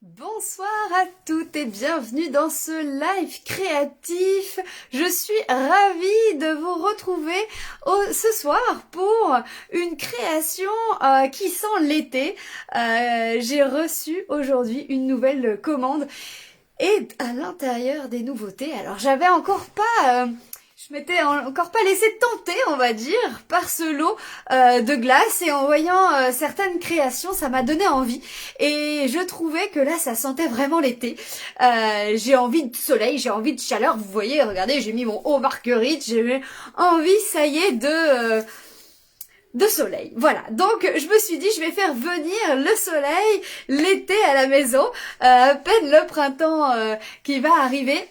Bonsoir à toutes et bienvenue dans ce live créatif. Je suis ravie de vous retrouver ce soir pour une création qui sent l'été. J'ai reçu aujourd'hui une nouvelle commande et à l'intérieur des nouveautés. Alors j'avais encore pas... Je m'étais encore pas laissé tenter, on va dire, par ce lot de glace et en voyant certaines créations, ça m'a donné envie. Et je trouvais que là, ça sentait vraiment l'été. J'ai envie de soleil, j'ai envie de chaleur. Vous voyez, regardez, j'ai mis mon haut marguerite, j'ai envie, ça y est, de soleil. Voilà, donc je me suis dit je vais faire venir le soleil, l'été à la maison, à peine le printemps qui va arriver.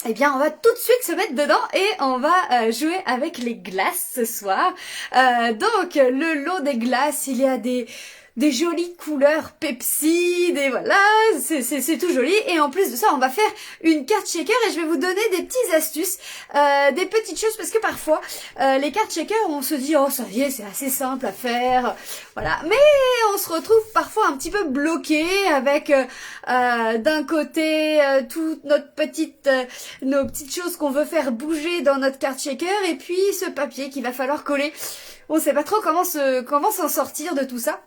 Eh bien, on va tout de suite se mettre dedans et on va jouer avec les glaces ce soir. Donc, le lot des glaces, il y a des jolies couleurs Pepsi, voilà, c'est tout joli. Et en plus de ça, on va faire une carte shaker et je vais vous donner des petites astuces, des petites choses parce que parfois, les cartes shaker, on se dit, oh ça y est, c'est assez simple à faire, voilà. Mais on se retrouve parfois un petit peu bloqué avec d'un côté toutes nos petites choses qu'on veut faire bouger dans notre carte shaker et puis ce papier qu'il va falloir coller. On sait pas trop comment s'en sortir de tout ça.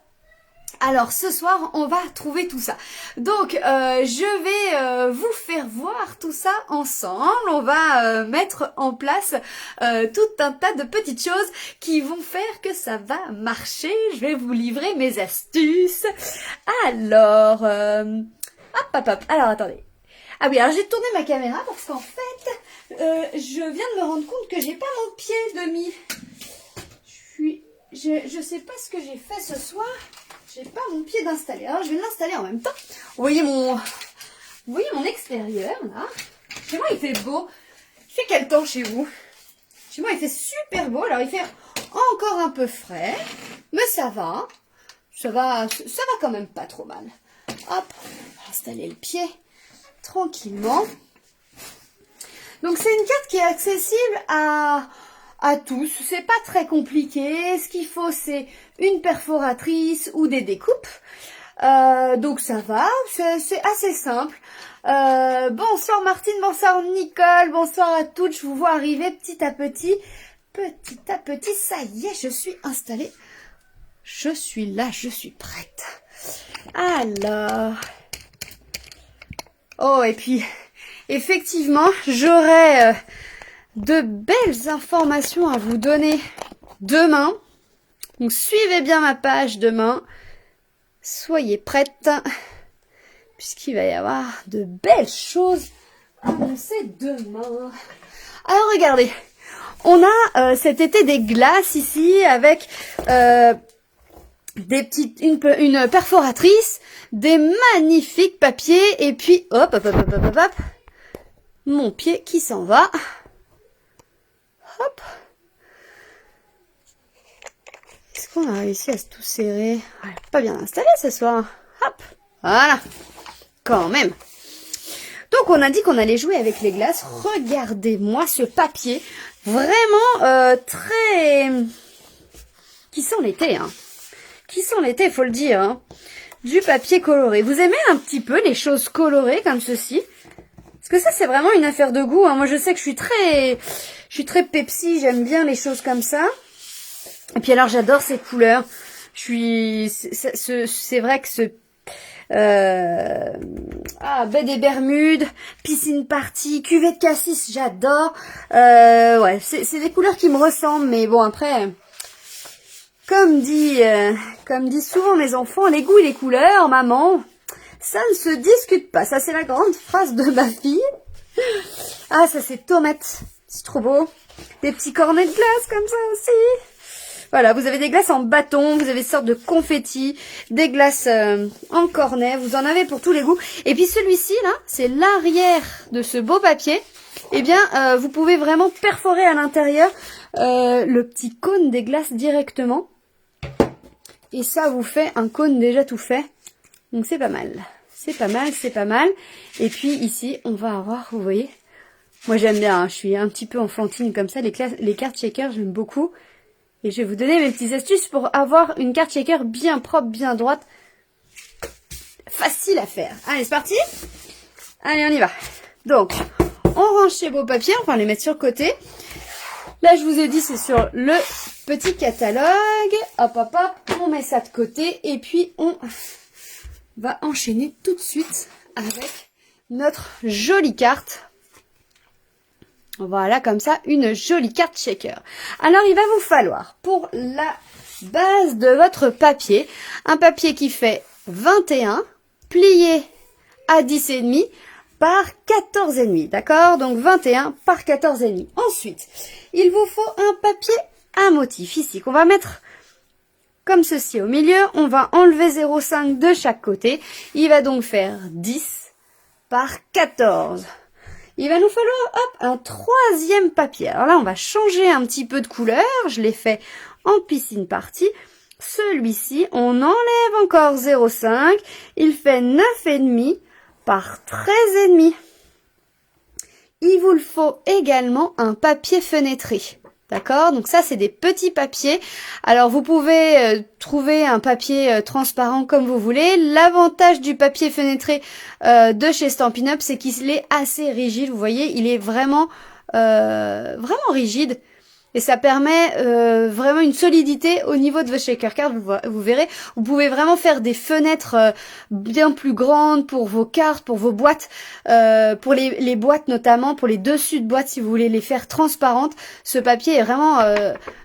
Alors ce soir on va trouver tout ça. Donc je vais vous faire voir tout ça ensemble. On va mettre en place tout un tas de petites choses qui vont faire que ça va marcher. Je vais vous livrer mes astuces. Alors hop. Alors attendez. Ah oui, alors j'ai tourné ma caméra parce qu'en fait je viens de me rendre compte que j'ai pas mon pied demi. Je sais pas ce que j'ai fait ce soir. J'ai pas mon pied d'installer. Alors je vais l'installer en même temps. Vous voyez mon extérieur là. Chez moi il fait beau. Il fait quel temps chez vous? Chez moi il fait super beau. Alors il fait encore un peu frais. Mais ça va. Ça va quand même pas trop mal. Hop, on va installer le pied tranquillement. Donc c'est une carte qui est accessible à tous, c'est pas très compliqué. Ce qu'il faut c'est une perforatrice ou des découpes. Donc ça va, c'est assez simple. Bonsoir Martine, bonsoir Nicole, bonsoir à toutes. Je vous vois arriver petit à petit. Ça y est, je suis installée. Je suis là, je suis prête. Alors. Oh, et puis, effectivement, j'aurai de belles informations à vous donner demain. Donc, suivez bien ma page demain. Soyez prêtes, puisqu'il va y avoir de belles choses annoncées demain. Alors, regardez. On a cet été des glaces ici avec une perforatrice, des magnifiques papiers et puis hop, mon pied qui s'en va. Hop. Est-ce qu'on a réussi à se tout serrer? Ouais, pas bien installé ce soir. Hop. Voilà. Quand même. Donc on a dit qu'on allait jouer avec les glaces. Regardez-moi ce papier. Vraiment très... qui sent l'été, hein. Qui sent l'été, faut le dire, hein. Du papier coloré. Vous aimez un petit peu les choses colorées comme ceci? Parce que ça, c'est vraiment une affaire de goût, hein. Moi, je sais que je suis très Pepsi, j'aime bien les choses comme ça. Et puis alors, j'adore ces couleurs. C'est vrai que baie des Bermudes, piscine party, cuvée de cassis, j'adore. Ouais, c'est des couleurs qui me ressemblent, mais bon, après... Comme disent souvent mes enfants, les goûts et les couleurs, maman, ça ne se discute pas. Ça, c'est la grande phrase de ma fille. Ah, ça, c'est tomate. C'est trop beau. Des petits cornets de glace comme ça aussi. Voilà, vous avez des glaces en bâton, vous avez des sortes de confettis, des glaces en cornet. Vous en avez pour tous les goûts. Et puis celui-ci, là, c'est l'arrière de ce beau papier. Eh bien, vous pouvez vraiment perforer à l'intérieur le petit cône des glaces directement. Et ça vous fait un cône déjà tout fait. Donc c'est pas mal. C'est pas mal. Et puis ici, on va avoir, vous voyez. Moi j'aime bien, hein, je suis un petit peu enfantine comme ça. Les cartes shaker, j'aime beaucoup. Et je vais vous donner mes petites astuces pour avoir une carte shaker bien propre, bien droite. facile à faire. Allez, c'est parti. Allez, on y va. Donc, on range ces beaux papiers, on va les mettre sur le côté. Là, je vous ai dit, c'est sur le petit catalogue. Hop, hop, hop, on met ça de côté et puis on va enchaîner tout de suite avec notre jolie carte. Voilà, comme ça, une jolie carte shaker. Alors, il va vous falloir, pour la base de votre papier, un papier qui fait 21, plié à 10,5 par 14,5, d'accord? Donc, 21 par 14,5. Ensuite, il vous faut un papier à motif, ici, qu'on va mettre comme ceci au milieu. On va enlever 0,5 de chaque côté. Il va donc faire 10 par 14. Il va nous falloir, hop, un troisième papier. Alors là, on va changer un petit peu de couleur. Je l'ai fait en piscine partie. Celui-ci, on enlève encore 0,5. Il fait 9,5 par 13,5. Il vous le faut également un papier fenêtré. D'accord? Donc ça, c'est des petits papiers. Alors, vous pouvez trouver un papier transparent comme vous voulez. L'avantage du papier fenêtré de chez Stampin' Up, c'est qu'il est assez rigide. Vous voyez, il est vraiment rigide. Et ça permet vraiment une solidité au niveau de vos shaker cards. Vous verrez, vous pouvez vraiment faire des fenêtres bien plus grandes pour vos cartes, pour vos boîtes, pour les boîtes notamment, pour les dessus de boîtes si vous voulez les faire transparentes. Ce papier est vraiment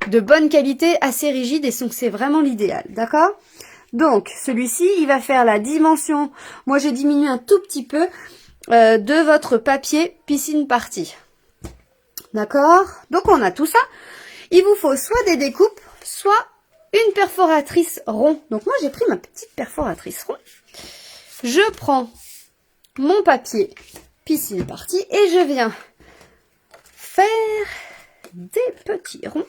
de bonne qualité, assez rigide et donc c'est vraiment l'idéal, d'accord? Donc celui-ci, il va faire la dimension, moi j'ai diminué un tout petit peu, de votre papier piscine partie. D'accord? Donc on a tout ça. Il vous faut soit des découpes, soit une perforatrice rond. Donc moi j'ai pris ma petite perforatrice rond. Je prends mon papier piscine partie et je viens faire des petits ronds.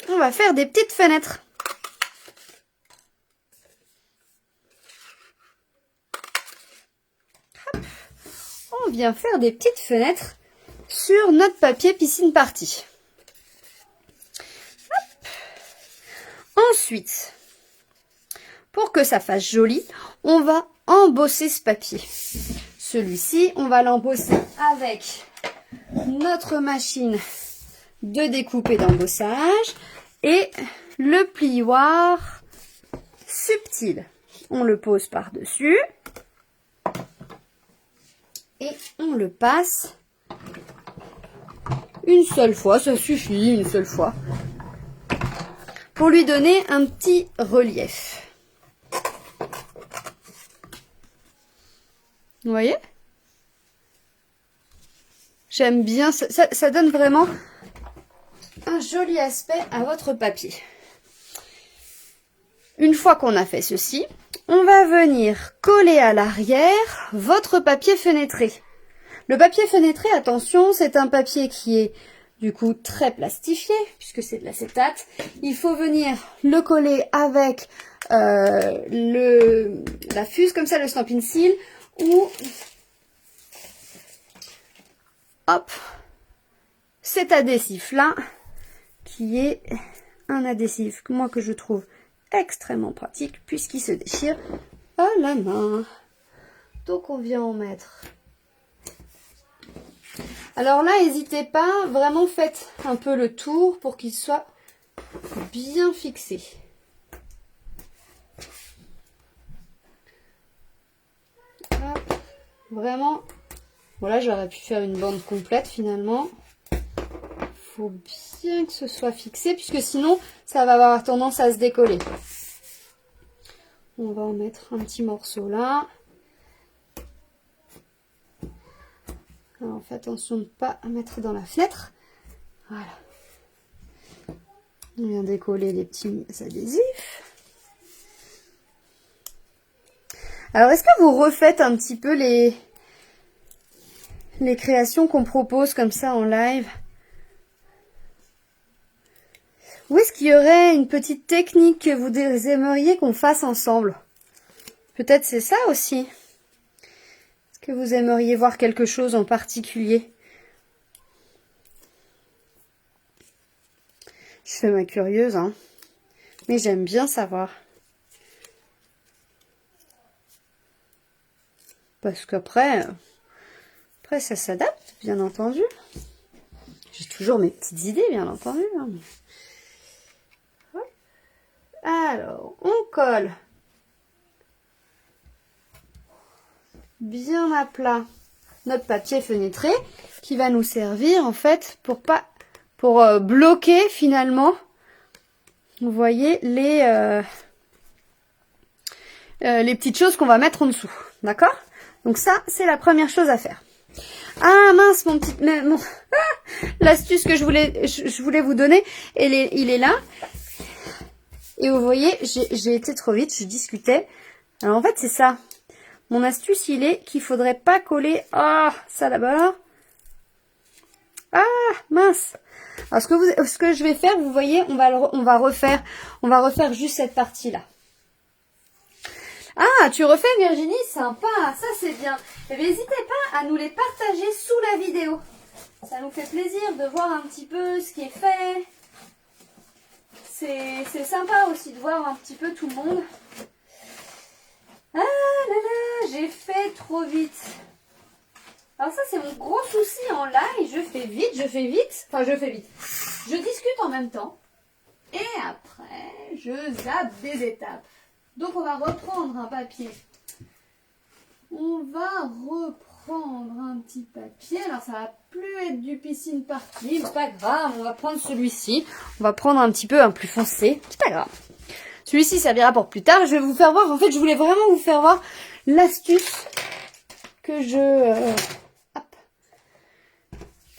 On va faire des petites fenêtres. On vient faire des petites fenêtres sur notre papier piscine partie. Ensuite, pour que ça fasse joli, on va embosser ce papier. Celui-ci, on va l'embosser avec notre machine de découpe et d'embossage et le plioir subtil. On le pose par-dessus. Et on le passe une seule fois, ça suffit, une seule fois, pour lui donner un petit relief. Vous voyez? J'aime bien, ça donne vraiment un joli aspect à votre papier. Une fois qu'on a fait ceci, on va venir coller à l'arrière votre papier fenêtré. Le papier fenêtré, attention, c'est un papier qui est du coup très plastifié, puisque c'est de l'acétate. Il faut venir le coller avec la fuse, comme ça, le Stampin' Seal, ou hop, cet adhésif-là, qui est un adhésif, moi, que je trouve extrêmement pratique puisqu'il se déchire à la main. Donc on vient en mettre. Alors là, n'hésitez pas, vraiment faites un peu le tour pour qu'il soit bien fixé. Hop. Vraiment, voilà, j'aurais pu faire une bande complète finalement. Faut bien que ce soit fixé puisque sinon ça va avoir tendance à se décoller. On va en mettre un petit morceau là. Alors faites attention de ne pas mettre dans la fenêtre. Voilà. On vient décoller les petits adhésifs. Alors est-ce que vous refaites un petit peu les créations qu'on propose comme ça en live? Ou est-ce qu'il y aurait une petite technique que vous aimeriez qu'on fasse ensemble? Peut-être c'est ça aussi. Est-ce que vous aimeriez voir quelque chose en particulier? Je fais ma curieuse, hein. Mais j'aime bien savoir. Parce qu'après, ça s'adapte, bien entendu. J'ai toujours mes petites idées, bien entendu. Hein, mais... ouais. Alors, on colle bien à plat notre papier fenêtré qui va nous servir en fait pour bloquer finalement, vous voyez, les petites choses qu'on va mettre en dessous. D'accord? Donc ça, c'est la première chose à faire. Ah mince, l'astuce que je voulais vous donner, il est là. Et vous voyez, j'ai été trop vite, je discutais. Alors en fait, c'est ça. Mon astuce, il est qu'il faudrait pas coller. Ah, ça d'abord. Ah, mince. Alors ce que je vais faire, vous voyez, on va refaire juste cette partie-là. Ah, tu refais Virginie, sympa, ça c'est bien. Et n'hésitez pas à nous les partager sous la vidéo. Ça nous fait plaisir de voir un petit peu ce qui est fait. C'est sympa aussi de voir un petit peu tout le monde. Ah là là, j'ai fait trop vite. Alors ça c'est mon gros souci en live, je fais vite. Enfin je fais vite. Je discute en même temps. Et après, je zappe des étapes. Donc on va reprendre un papier. On va reprendre un petit papier. Alors ça va plus être du piscine party, mais c'est pas grave, on va prendre celui-ci. On va prendre un petit peu un plus foncé, c'est pas grave. Celui-ci servira pour plus tard. Je vais vous faire voir, en fait je voulais vraiment vous faire voir l'astuce que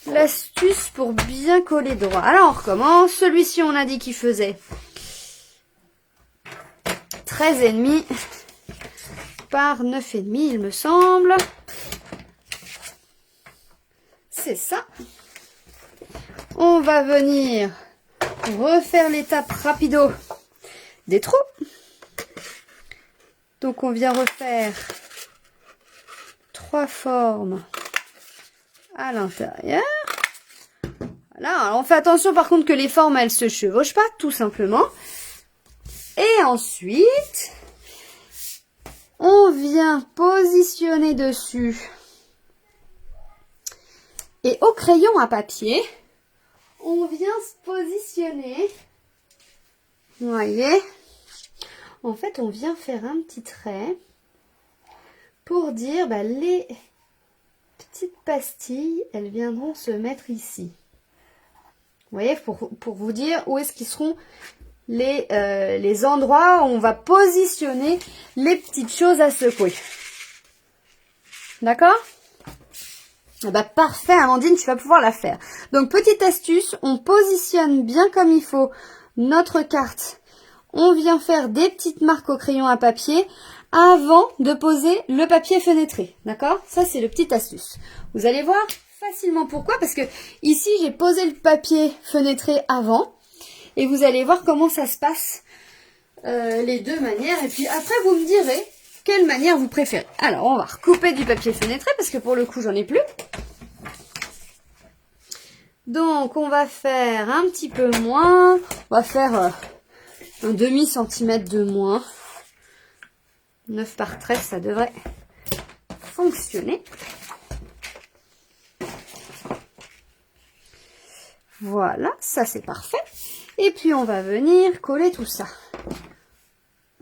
l'astuce pour bien coller droit. Alors on recommence. Celui-ci on a dit qu'il faisait 13,5 par 9,5 il me semble. C'est ça. On va venir refaire l'étape rapido des trous. Donc on vient refaire 3 formes à l'intérieur. Voilà, alors on fait attention par contre que les formes elles se chevauchent pas, tout simplement. Et ensuite, on vient positionner dessus. Et au crayon à papier, on vient se positionner. Vous voyez? En fait, on vient faire un petit trait pour dire les petites pastilles, elles viendront se mettre ici. Vous voyez, pour vous dire où est-ce qu'ils seront les endroits où on va positionner les petites choses à secouer. D'accord? Parfait, Amandine, tu vas pouvoir la faire. Donc, petite astuce, on positionne bien comme il faut notre carte. On vient faire des petites marques au crayon à papier avant de poser le papier fenêtré. D'accord? Ça, c'est le petite astuce. Vous allez voir facilement pourquoi. Parce que ici, j'ai posé le papier fenêtré avant. Et vous allez voir comment ça se passe les deux manières. Et puis après, vous me direz quelle manière vous préférez. Alors, on va recouper du papier fenêtré parce que pour le coup, j'en ai plus. Donc, on va faire un petit peu moins. On va faire un demi-centimètre de moins. 9 par 13, ça devrait fonctionner. Voilà, ça c'est parfait. Et puis on va venir coller tout ça.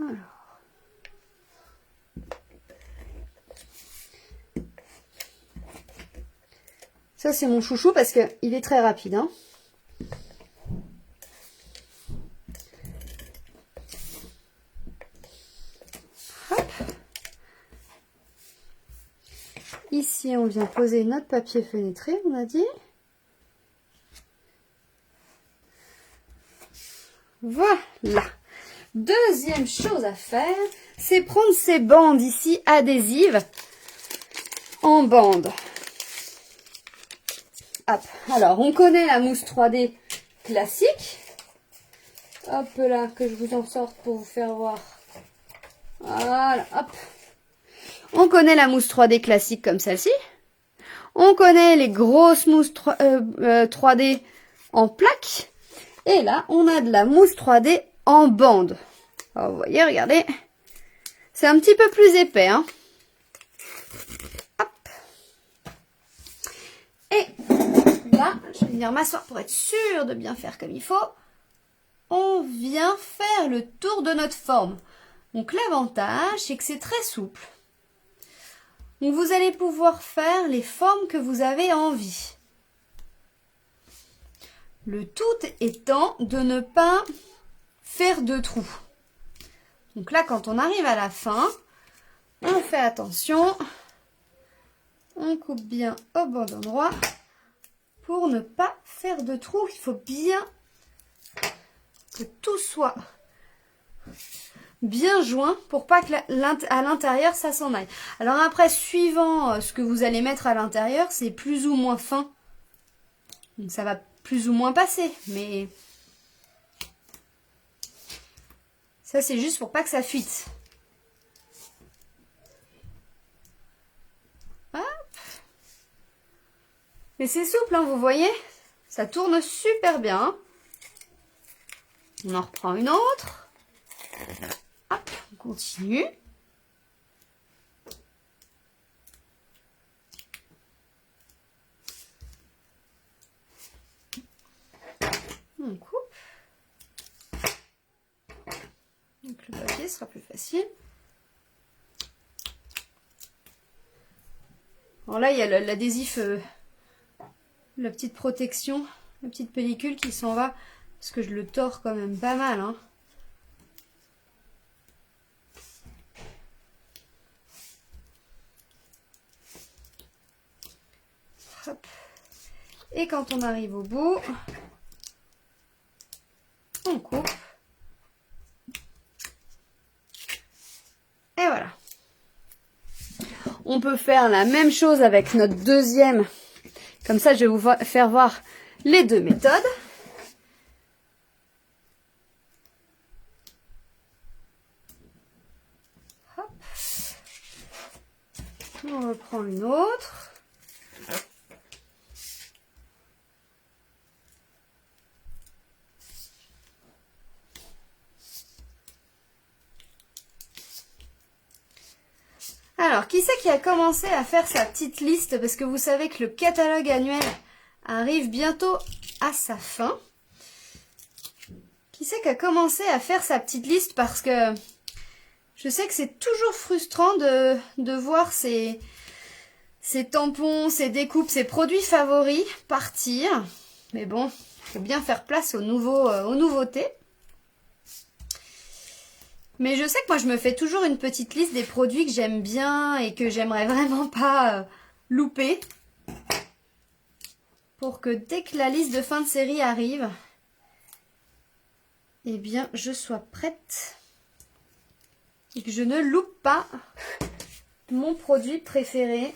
Alors. Ça c'est mon chouchou parce qu'il est très rapide. Hein. Hop. Ici on vient poser notre papier fenêtré, on a dit. Voilà. Deuxième chose à faire, c'est prendre ces bandes ici adhésives en bande. Hop. Alors, on connaît la mousse 3D classique. Hop là, que je vous en sorte pour vous faire voir. Voilà, hop. On connaît la mousse 3D classique comme celle-ci. On connaît les grosses mousses 3D en plaques. Et là, on a de la mousse 3D en bande. Alors, vous voyez, regardez. C'est un petit peu plus épais, hein. Hop. Et là, je vais venir m'asseoir pour être sûre de bien faire comme il faut. On vient faire le tour de notre forme. Donc l'avantage, c'est que c'est très souple. Donc vous allez pouvoir faire les formes que vous avez envie. Le tout étant de ne pas faire de trous. Donc là, quand on arrive à la fin, on fait attention. On coupe bien au bon endroit pour ne pas faire de trous. Il faut bien que tout soit bien joint pour pas que à l'intérieur ça s'en aille. Alors après, suivant ce que vous allez mettre à l'intérieur, c'est plus ou moins fin. Donc ça va plus ou moins passer, mais ça c'est juste pour pas que ça fuite. Hop. Mais c'est souple, hein, vous voyez, ça tourne super bien. On en reprend une autre. Hop, on continue. On coupe. Donc le papier sera plus facile. Alors là, il y a l'adhésif, la petite protection, la petite pellicule qui s'en va. Parce que je le tords quand même pas mal, hein. Hop. Et quand on arrive au bout, on coupe. Et voilà. On peut faire la même chose avec notre deuxième. Comme ça, je vais vous faire voir les deux méthodes. Hop. On reprend une autre. Alors, qui c'est qui a commencé à faire sa petite liste? Parce que vous savez que le catalogue annuel arrive bientôt à sa fin. Qui c'est qui a commencé à faire sa petite liste? Parce que je sais que c'est toujours frustrant de voir ces tampons, ces découpes, ces produits favoris partir. Mais bon, il faut bien faire place aux nouveautés. Mais je sais que moi, je me fais toujours une petite liste des produits que j'aime bien et que j'aimerais vraiment pas louper. Pour que dès que la liste de fin de série arrive, eh bien, je sois prête. Et que je ne loupe pas mon produit préféré.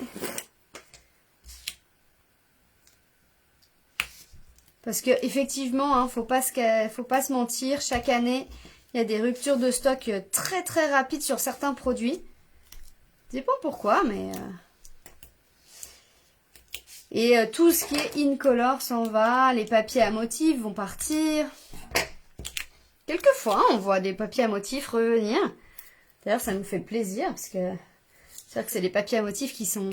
Parce que effectivement, hein, faut pas se mentir, chaque année, il y a des ruptures de stock très très rapides sur certains produits. Je sais pas pourquoi, mais... Et tout ce qui est incolore s'en va, les papiers à motifs vont partir. Quelquefois, on voit des papiers à motifs revenir. D'ailleurs, ça nous fait plaisir, parce que c'est vrai que c'est des papiers à motifs qui ont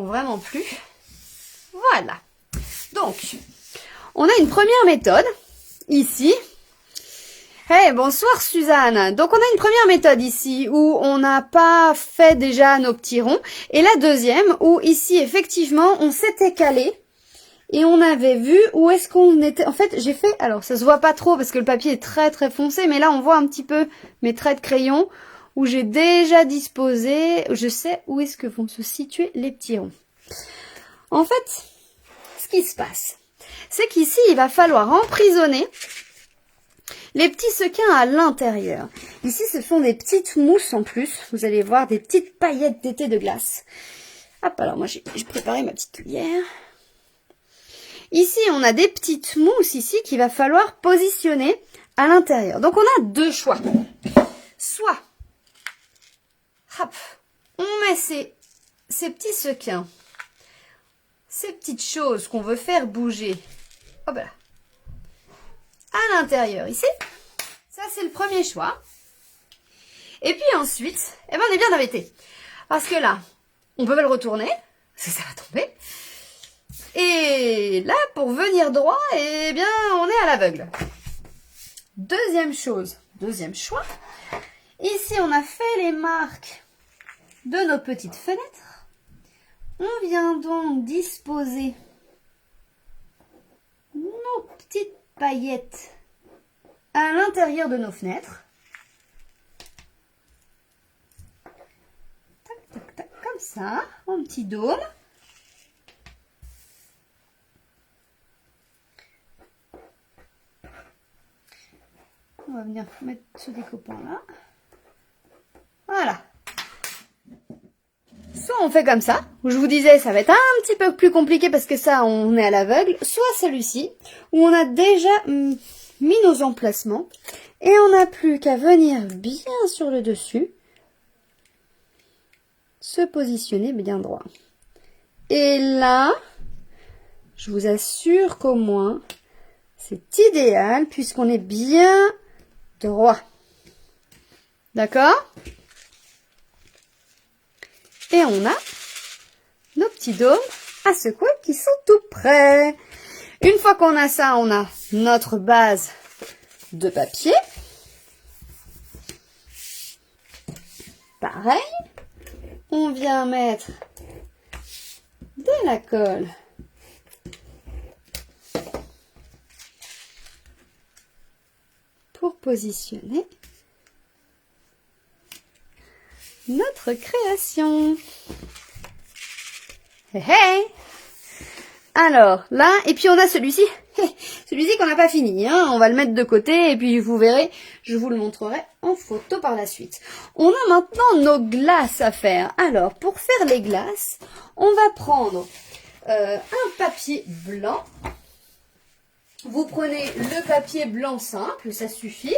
vraiment plu. Voilà. Donc, on a une première méthode, ici. Hey, bonsoir Suzanne. Donc on a une première méthode ici où on n'a pas fait déjà nos petits ronds. Et la deuxième où ici effectivement on s'était calé et on avait vu où est-ce qu'on était. En fait j'ai fait, alors ça se voit pas trop parce que le papier est très très foncé, mais là on voit un petit peu mes traits de crayon où j'ai déjà disposé, je sais où est-ce que vont se situer les petits ronds. En fait, ce qui se passe, c'est qu'ici il va falloir emprisonner les petits sequins à l'intérieur. Ici, ce sont des petites mousses en plus. Vous allez voir des petites paillettes d'été de glace. Hop, alors moi, j'ai préparé ma petite cuillère. Ici, on a des petites mousses ici qu'il va falloir positionner à l'intérieur. Donc, on a deux choix. Soit, hop, on met ces petits sequins, ces petites choses qu'on veut faire bouger. Hop là. À l'intérieur ici. c'est le premier choix. Et puis ensuite, eh ben, on est bien embêté. Parce que là, on peut pas le retourner, parce que ça va tomber. Et là, pour venir droit, eh bien, on est à l'aveugle. Deuxième chose, deuxième choix. Ici, on a fait les marques de nos petites fenêtres. On vient donc disposer nos petites paillettes à l'intérieur de nos fenêtres. Tac, tac, tac, comme ça, en petit dôme. On va venir mettre ce découpant là. Voilà. Soit on fait comme ça, où je vous disais ça va être un petit peu plus compliqué parce que ça on est à l'aveugle, soit celui-ci, où on a déjà mis nos emplacements et on n'a plus qu'à venir bien sur le dessus, se positionner bien droit. Et là, je vous assure qu'au moins, c'est idéal puisqu'on est bien droit. D'accord? Et on a nos petits dômes à secouer qui sont tout prêts. Une fois qu'on a ça, on a notre base de papier. Pareil, on vient mettre de la colle pour positionner notre création. Hey, hey. Alors là, et puis on a celui-ci, celui-ci qu'on n'a pas fini, hein. On va le mettre de côté et puis vous verrez, je vous le montrerai en photo par la suite. On a maintenant nos glaces à faire. Alors pour faire les glaces, on va prendre un papier blanc. Vous prenez le papier blanc simple, ça suffit,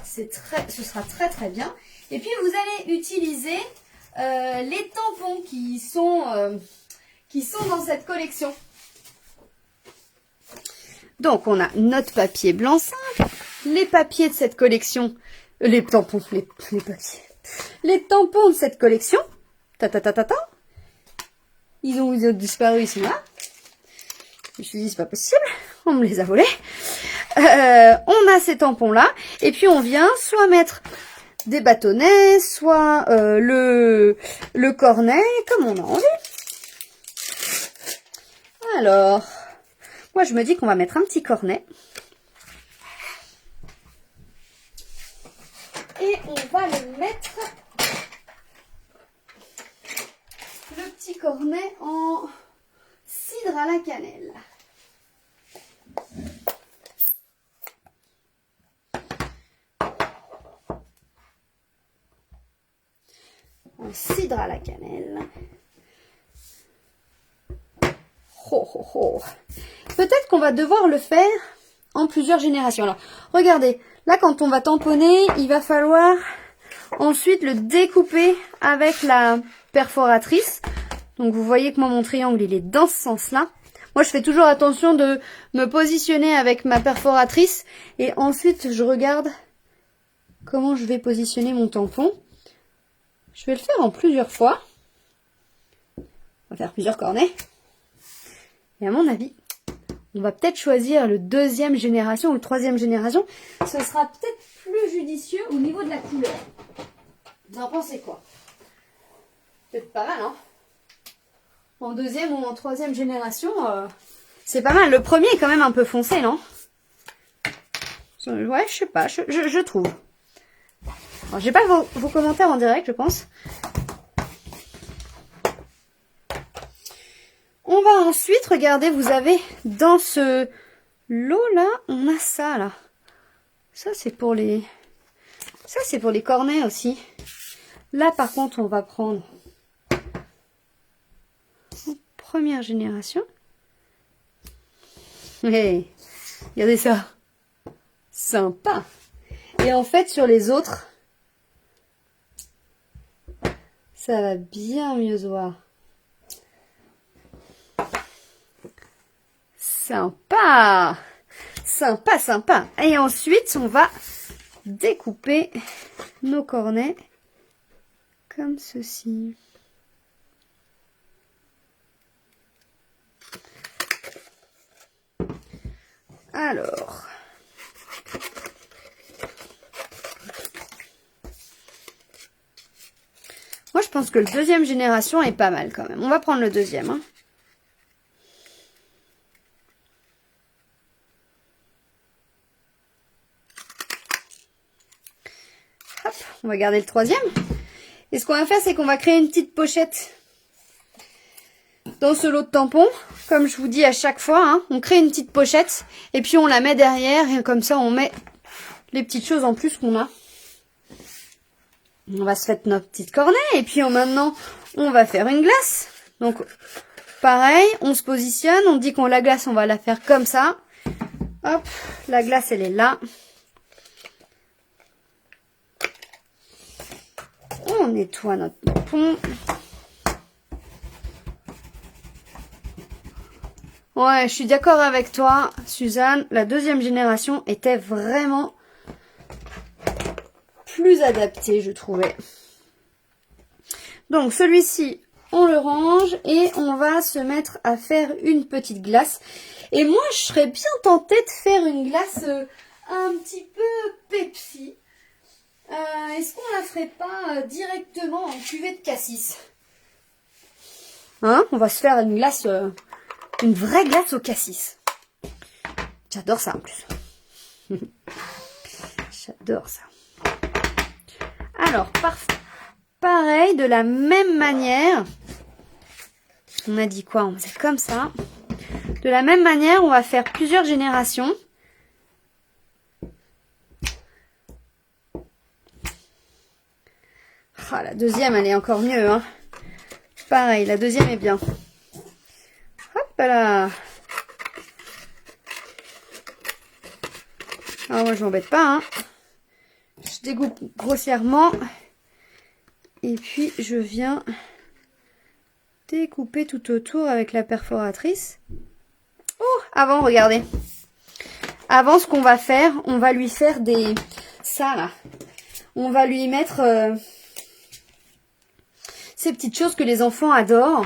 ce sera très très bien. Et puis vous allez utiliser les tampons qui sont dans cette collection. Donc on a notre papier blanc simple, les papiers de cette collection, les tampons, les papiers, les tampons de cette collection. Ils ont disparu, ils sont là. Je me suis dit c'est pas possible, on me les a volés. On a ces tampons là, et puis on vient soit mettre des bâtonnets, soit le cornet, comme on a envie. Alors, moi je me dis qu'on va mettre un petit cornet. Et on va le mettre, le petit cornet en cidre à la cannelle. En cidre à la cannelle. Oh, oh, oh. Peut-être qu'on va devoir le faire en plusieurs générations. Alors, regardez, là quand on va tamponner, il va falloir ensuite le découper avec la perforatrice. Donc vous voyez que moi mon triangle il est dans ce sens-là. Moi je fais toujours attention de me positionner avec ma perforatrice et ensuite je regarde comment je vais positionner mon tampon. Je vais le faire en plusieurs fois. On va faire plusieurs cornets. Et à mon avis, on va peut-être choisir le deuxième génération ou le troisième génération. Ce sera peut-être plus judicieux au niveau de la couleur. Vous en pensez quoi? Peut-être pas mal, hein? En deuxième ou en troisième génération, c'est pas mal. Le premier est quand même un peu foncé, non? Ouais, je sais pas, je trouve. Alors, j'ai pas vos commentaires en direct, je pense. On va ensuite, regardez, vous avez dans ce lot là, on a ça là. Ça c'est pour les cornets aussi. Là par contre, on va prendre première génération. Hey, regardez ça. Sympa. Et en fait, sur les autres, ça va bien mieux se voir. Sympa. Sympa, sympa. Et ensuite, on va découper nos cornets comme ceci. Alors, moi je pense que le deuxième génération est pas mal quand même. On va prendre le deuxième. Hein. Hop, on va garder le troisième. Et ce qu'on va faire, c'est qu'on va créer une petite pochette dans ce lot de tampons. Comme je vous dis à chaque fois, hein, on crée une petite pochette et puis on la met derrière et comme ça on met les petites choses en plus qu'on a. On va se faire notre petite cornet et puis maintenant on va faire une glace. Donc pareil, on se positionne, on dit qu'on la glace, on va la faire comme ça. Hop, la glace elle est là. On nettoie notre tampon. Ouais, je suis d'accord avec toi, Suzanne. La deuxième génération était vraiment plus adaptée, je trouvais. Donc, celui-ci, on le range et on va se mettre à faire une petite glace. Et moi, je serais bien tentée de faire une glace un petit peu Pepsi. Est-ce qu'on la ferait pas directement en cuvée de cassis? Hein? On va se faire une glace... une vraie glace au cassis. J'adore ça en plus. J'adore ça. Alors, pareil, de la même manière. On a dit quoi? On faisait comme ça. De la même manière, on va faire plusieurs générations. Ah, la deuxième, elle est encore mieux. Hein. Pareil, la deuxième est bien. Hop là. Alors moi je m'embête pas. Hein. Je découpe grossièrement. Et puis je viens découper tout autour avec la perforatrice. Oh, avant, regardez. Avant, ce qu'on va faire, on va lui faire des... Ça là. On va lui mettre ces petites choses que les enfants adorent.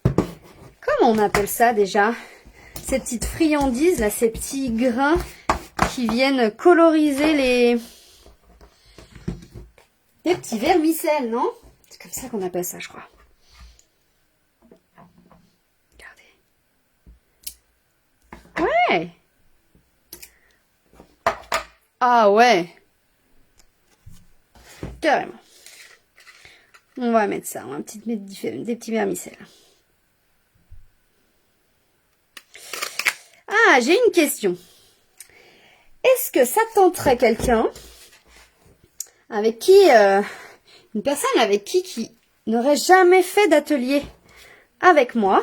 Comment on appelle ça déjà? Ces petites friandises, là, ces petits grains qui viennent coloriser les petits vermicelles, non? C'est comme ça qu'on appelle ça, je crois. Regardez. Ouais. Ah ouais. Carrément. On va mettre ça, on va mettre des petits vermicelles. Ah, j'ai une question. Est-ce que ça tenterait quelqu'un avec qui, une personne avec qui n'aurait jamais fait d'atelier avec moi,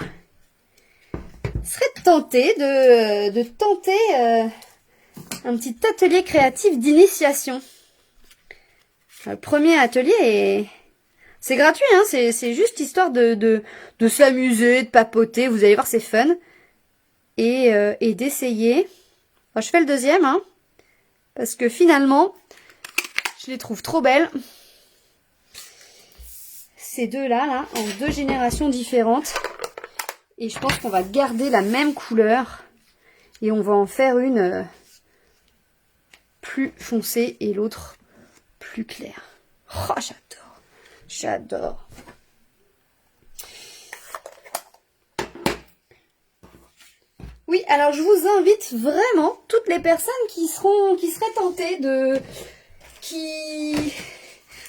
serait tenté de tenter un petit atelier créatif d'initiation. Le premier atelier c'est gratuit, hein, c'est juste histoire de s'amuser, de papoter. Vous allez voir, c'est fun. Et d'essayer. Enfin, je fais le deuxième, hein, parce que finalement, je les trouve trop belles. Ces deux-là, là, en deux générations différentes. Et je pense qu'on va garder la même couleur. Et on va en faire une plus foncée et l'autre plus claire. Oh, j'adore. J'adore. Oui, alors je vous invite vraiment, toutes les personnes qui seraient tentées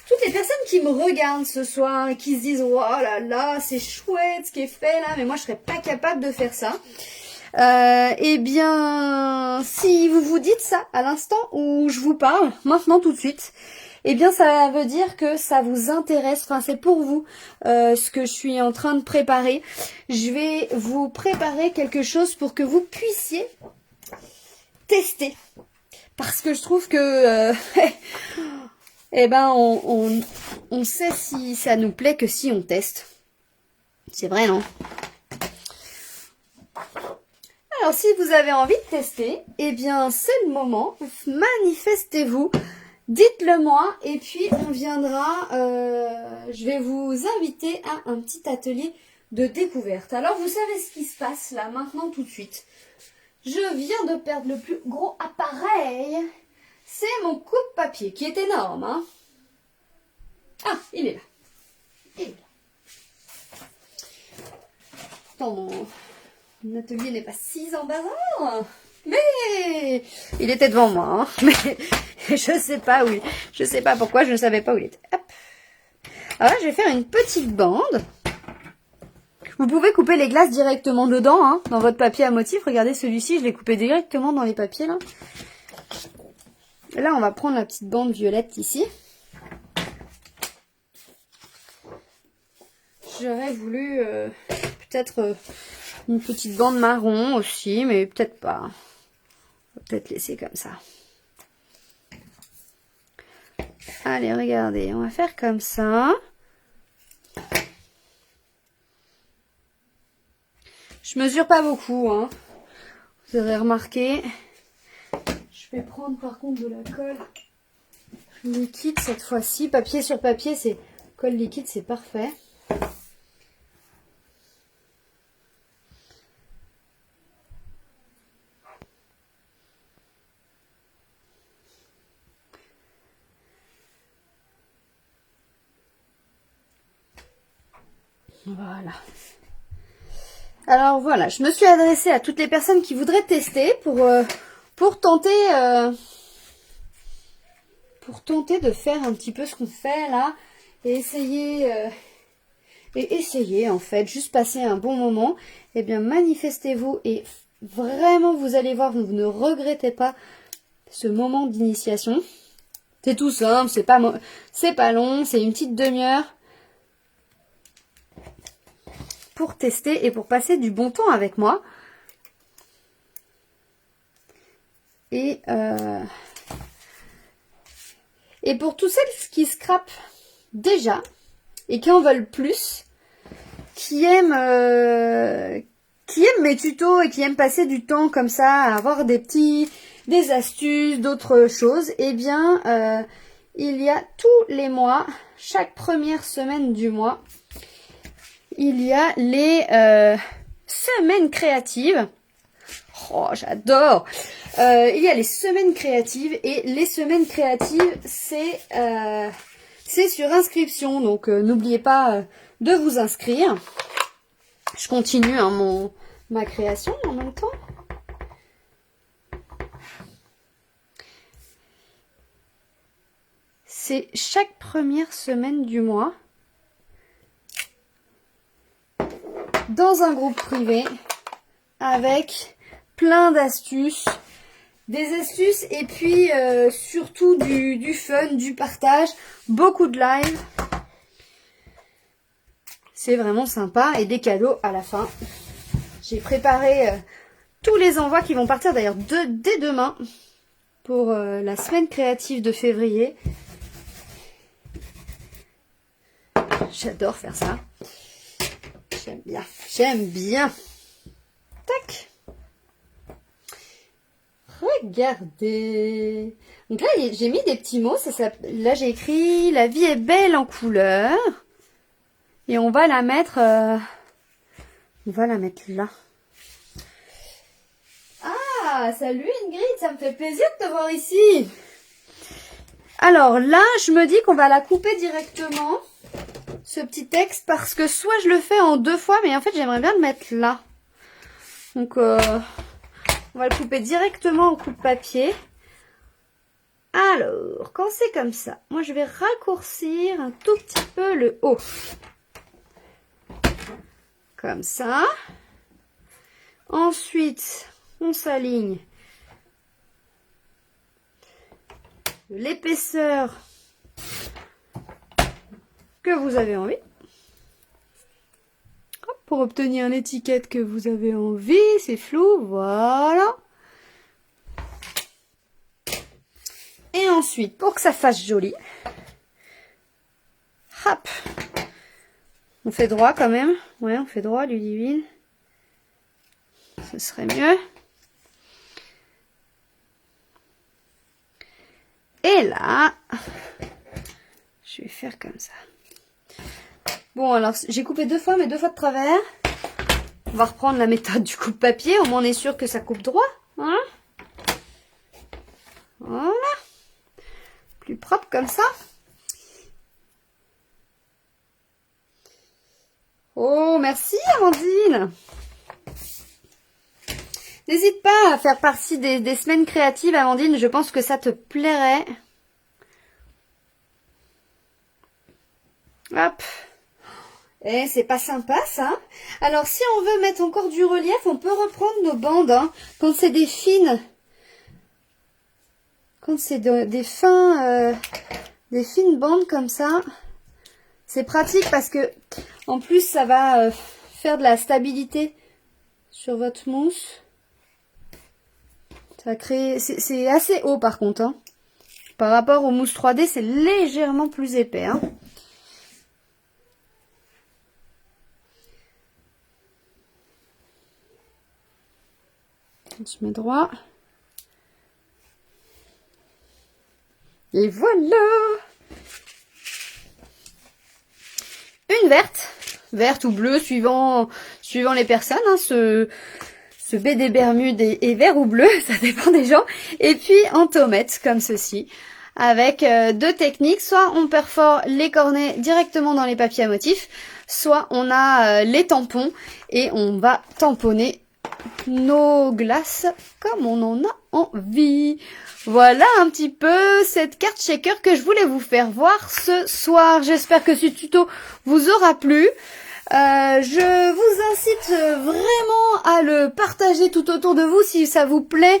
toutes les personnes qui me regardent ce soir et qui se disent oh là là, c'est chouette ce qui est fait là, mais moi je serais pas capable de faire ça. Eh bien, si vous vous dites ça à l'instant où je vous parle, maintenant tout de suite, eh bien ça veut dire que ça vous intéresse, enfin c'est pour vous ce que je suis en train de préparer. Je vais vous préparer quelque chose pour que vous puissiez tester. Parce que je trouve que eh ben on sait si ça nous plaît que si on teste. C'est vrai, non? Alors, si vous avez envie de tester, eh bien, c'est le moment. Manifestez-vous. Dites-le moi et puis on viendra, je vais vous inviter à un petit atelier de découverte. Alors, vous savez ce qui se passe là, maintenant, tout de suite. Je viens de perdre le plus gros appareil. C'est mon coupe-papier qui est énorme, hein. Ah, il est là. Il est là. Attends, mon atelier n'est pas si en bazar. Mais il était devant moi, hein. Mais je sais pas où. Je sais pas pourquoi, je ne savais pas où il était. Hop. Alors là, je vais faire une petite bande. Vous pouvez couper les glaces directement dedans, hein, dans votre papier à motif. Regardez celui-ci, je l'ai coupé directement dans les papiers là. Et là, on va prendre la petite bande violette ici. J'aurais voulu peut-être une petite bande marron aussi, mais peut-être pas. On va peut-être laisser comme ça. Allez, regardez, on va faire comme ça. Je mesure pas beaucoup, hein. Vous aurez remarqué. Je vais prendre par contre de la colle liquide cette fois-ci. Papier sur papier, c'est colle liquide, c'est parfait. Voilà. Alors voilà, je me suis adressée à toutes les personnes qui voudraient tester pour tenter de faire un petit peu ce qu'on fait là et essayer en fait, juste passer un bon moment. Eh bien, manifestez-vous et vraiment vous allez voir, vous ne regrettez pas ce moment d'initiation. C'est tout simple, c'est pas long, c'est une petite demi-heure pour tester et pour passer du bon temps avec moi. Et pour tous celles qui scrapent déjà et qui en veulent plus, qui aiment mes tutos et qui aiment passer du temps comme ça, à avoir des astuces, d'autres choses, eh bien, il y a tous les mois, chaque première semaine du mois, il y a les semaines créatives. Oh, j'adore. Il y a les semaines créatives et les semaines créatives, c'est sur inscription. Donc, n'oubliez pas de vous inscrire. Je continue hein, ma création en même temps. C'est chaque première semaine du mois. Dans un groupe privé avec plein d'astuces, des astuces et puis surtout du fun, du partage, beaucoup de live. C'est vraiment sympa et des cadeaux à la fin. J'ai préparé tous les envois qui vont partir d'ailleurs dès demain pour la semaine créative de février. J'adore faire ça. J'aime bien. Tac. Regardez. Donc là, j'ai mis des petits mots. Là, j'ai écrit « La vie est belle en couleur ». Et on va la mettre... là. Ah, salut Ingrid, ça me fait plaisir de te voir ici. Alors là, je me dis qu'on va la couper directement. Ce petit texte parce que soit je le fais en 2 fois mais en fait j'aimerais bien le mettre là. Donc on va le couper directement en coupe-papier. Alors quand c'est comme ça, moi je vais raccourcir un tout petit peu le haut. Comme ça. Ensuite on s'aligne l'épaisseur que vous avez envie. Hop, pour obtenir l'étiquette que vous avez envie, c'est flou, voilà. Et ensuite, pour que ça fasse joli, hop, on fait droit quand même. Ouais, on fait droit, Ludivine. ce serait mieux. Et là, je vais faire comme ça. Bon, alors, j'ai coupé 2 fois, mais 2 fois de travers. On va reprendre la méthode du coupe-papier. Au moins, on est sûr que ça coupe droit. Hein? Voilà. Plus propre comme ça. Oh, merci Amandine. N'hésite pas à faire partie des semaines créatives, Amandine. Je pense que ça te plairait. Hop. Et c'est pas sympa ça. Alors si on veut mettre encore du relief, on peut reprendre nos bandes. Hein, quand c'est des fines. Quand c'est des fines bandes comme ça. C'est pratique parce que en plus ça va faire de la stabilité sur votre mousse. Ça va créer. C'est assez haut par contre. Hein. Par rapport aux mousses 3D, c'est légèrement plus épais. Hein. Je mets droit. Et voilà. Une verte ou bleue suivant les personnes. Hein, ce BD Bermude est vert ou bleu, ça dépend des gens. Et puis en tomate comme ceci, avec 2 techniques. Soit on perfore les cornets directement dans les papiers à motifs, soit on a les tampons et on va tamponner nos glaces comme on en a envie. Voilà un petit peu cette carte shaker que je voulais vous faire voir ce soir. J'espère que ce tuto vous aura plu. Je vous incite vraiment à le partager tout autour de vous si ça vous plaît.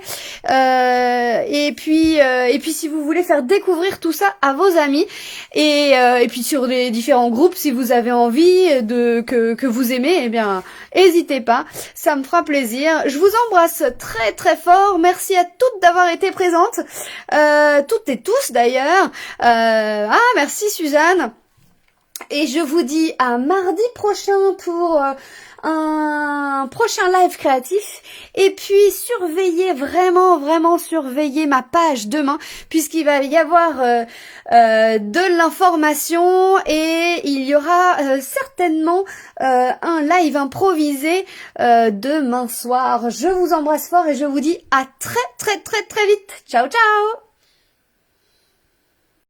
Et puis si vous voulez faire découvrir tout ça à vos amis. Et puis sur les différents groupes, si vous avez envie que vous aimez, eh bien, n'hésitez pas. Ça me fera plaisir. Je vous embrasse très très fort. Merci à toutes d'avoir été présentes. Toutes et tous d'ailleurs. Merci Suzanne. Et je vous dis à mardi prochain pour un prochain live créatif. Et puis surveillez, vraiment surveillez ma page demain, puisqu'il va y avoir de l'information et il y aura certainement un live improvisé demain soir. Je vous embrasse fort et je vous dis à très vite. Ciao ciao.